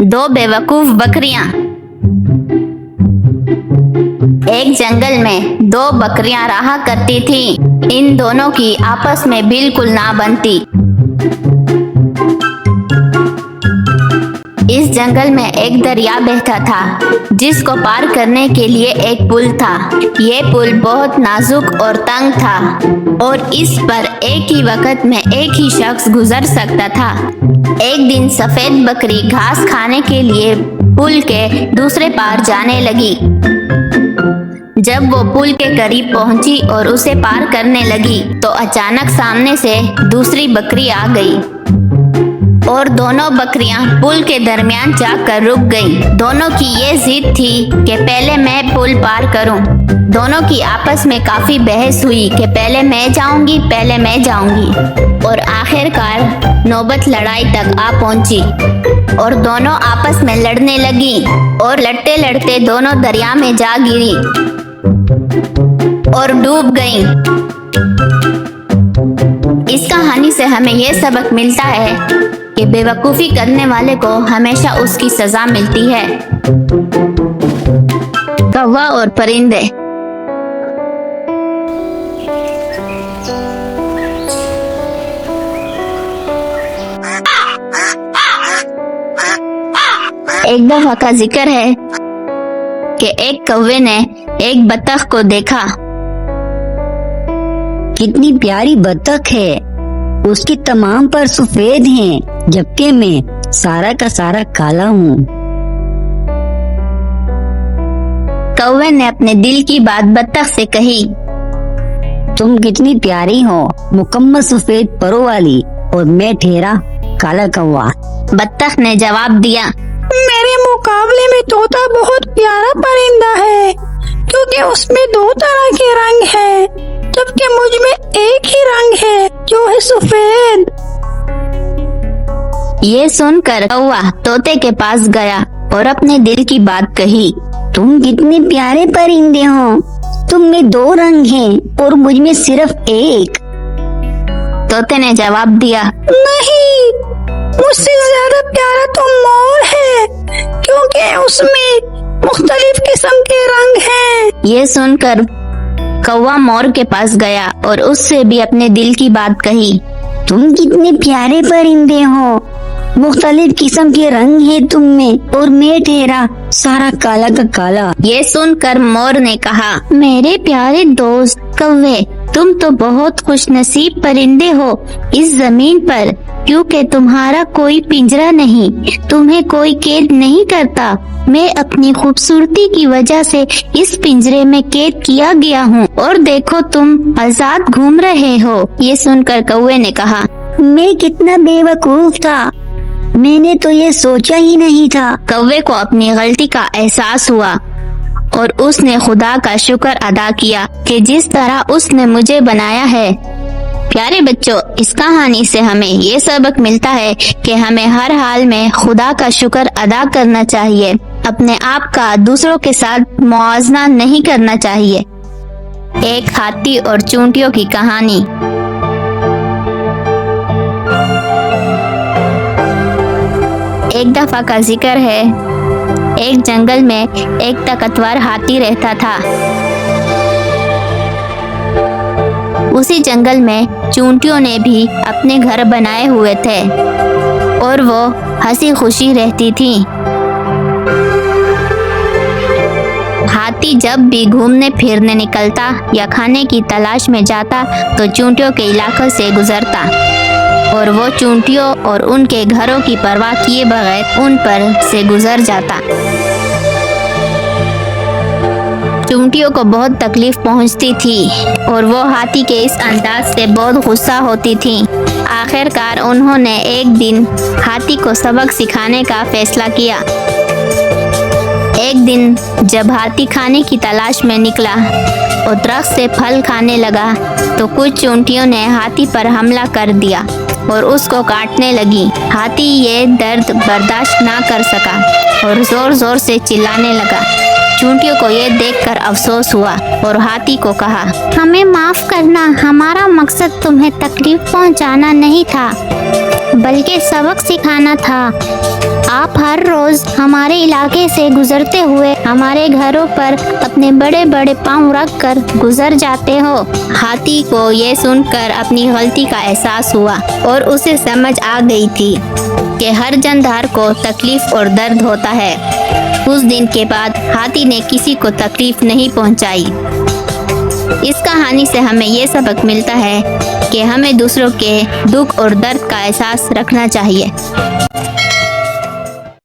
दो बेवकूफ बकरियां। एक जंगल में दो बकरियां रहा करती थीं। इन दोनों की आपस में बिल्कुल ना बनती। इस जंगल में एक दरिया बहता था जिसको पार करने के लिए एक पुल था। ये पुल बहुत नाजुक और तंग था और इस पर एक ही वक्त में एक ही शख्स गुजर सकता था। एक दिन सफेद बकरी घास खाने के लिए पुल के दूसरे पार जाने लगी। जब वो पुल के करीब पहुंची और उसे पार करने लगी तो अचानक सामने से दूसरी बकरी आ गई और दोनों बकरियां पुल के दरमियान जाकर रुक गईं। दोनों की ये जिद थी कि पहले मैं पुल पार करूं। दोनों की आपस में काफी बहस हुई कि पहले मैं जाऊंगी और आखिरकार नौबत लड़ाई तक आ पहुंची और दोनों आपस में लड़ने लगी और लड़ते लड़ते दोनों दरिया में जा गिरी और डूब गईं। इस कहानी से हमें यह सबक मिलता है कि बेवकूफी करने वाले को हमेशा उसकी सजा मिलती है। कौवा और परिंदे। एक दफा का जिक्र है कि एक कौवे ने एक बतख को देखा। कितनी प्यारी बतख है, उसके तमाम पर सफेद हैं, जबकि मैं सारा का सारा काला हूँ। कौवे ने अपने दिल की बात बतख से कही। तुम कितनी प्यारी हो, मुकम्मल सफेद परों वाली, और मैं ठहरा काला कौवा। बतख ने जवाब दिया, मेरे मुकाबले में तोता बहुत प्यारा परिंदा है, क्योंकि उसमें दो तरह के रंग हैं, जबकि मुझ में एक ही रंग है जो है सफेद। ये सुनकर कौवा तोते के पास गया और अपने दिल की बात कही। तुम कितने प्यारे परिंदे हो, तुम में दो रंग हैं और मुझ में सिर्फ एक। तोते ने जवाब दिया, नहीं, मुझसे ज्यादा प्यारा तो मोर है, क्योंकि उसमें मुख्तलिफ किस्म के रंग हैं। ये सुनकर कौवा मोर के पास गया और उससे भी अपने दिल की बात कही। तुम कितने प्यारे परिंदे हो, मुख्तलिफ किस्म के रंग हैं तुम में, और मैं ठहरा सारा काला का काला। ये सुनकर मोर ने कहा, मेरे प्यारे दोस्त कौवे, तुम तो बहुत खुशनसीब परिंदे हो इस जमीन पर, क्योंकि तुम्हारा कोई पिंजरा नहीं, तुम्हें कोई कैद नहीं करता। मैं अपनी खूबसूरती की वजह से इस पिंजरे में कैद किया गया हूँ और देखो तुम आजाद घूम रहे हो। ये सुनकर कौवे ने कहा, मैं कितना बेवकूफ था, मैंने तो ये सोचा ही नहीं था। कौवे को अपनी गलती का एहसास हुआ और उसने खुदा का शुक्र अदा किया कि जिस तरह उसने मुझे बनाया है। प्यारे बच्चों, इस कहानी से हमें ये सबक मिलता है कि हमें हर हाल में खुदा का शुक्र अदा करना चाहिए। अपने आप का दूसरों के साथ मुआवजा नहीं करना चाहिए। एक हाथी और चूंटियों की कहानी। एक दफा का जिक्र है, एक जंगल में एक ताकतवर हाथी रहता था। उसी जंगल में चूंटियों ने भी अपने घर बनाए हुए थे और वो हंसी खुशी रहती थी। हाथी जब भी घूमने फिरने निकलता या खाने की तलाश में जाता तो चूंटियों के इलाके से गुजरता और वो चूंटियों और उनके घरों की परवाह किए बगैर उन पर से गुजर जाता। चूंटियों को बहुत तकलीफ पहुंचती थी और वो हाथी के इस अंदाज से बहुत गुस्सा होती थी। आखिरकार उन्होंने एक दिन हाथी को सबक सिखाने का फैसला किया। एक दिन जब हाथी खाने की तलाश में निकला और दरख्त से फल खाने लगा तो कुछ चूंटियों ने हाथी पर हमला कर दिया और उसको काटने लगी। हाथी ये दर्द बर्दाश्त ना कर सका और जोर जोर से चिल्लाने लगा। चूंटियों को ये देखकर अफसोस हुआ और हाथी को कहा, हमें माफ करना, हमारा मकसद तुम्हें तकलीफ पहुंचाना नहीं था। बल्कि सबक सिखाना था। आप हर रोज हमारे इलाके से गुजरते हुए हमारे घरों पर अपने बड़े बड़े पाँव रख कर गुजर जाते हो। हाथी को ये सुनकर अपनी गलती का एहसास हुआ और उसे समझ आ गई थी कि हर जानदार को तकलीफ और दर्द होता है। उस दिन के बाद हाथी ने किसी को तकलीफ नहीं पहुंचाई। इस कहानी से हमें ये सबक मिलता है कि हमें दूसरों के दुख और दर्द का एहसास रखना चाहिए।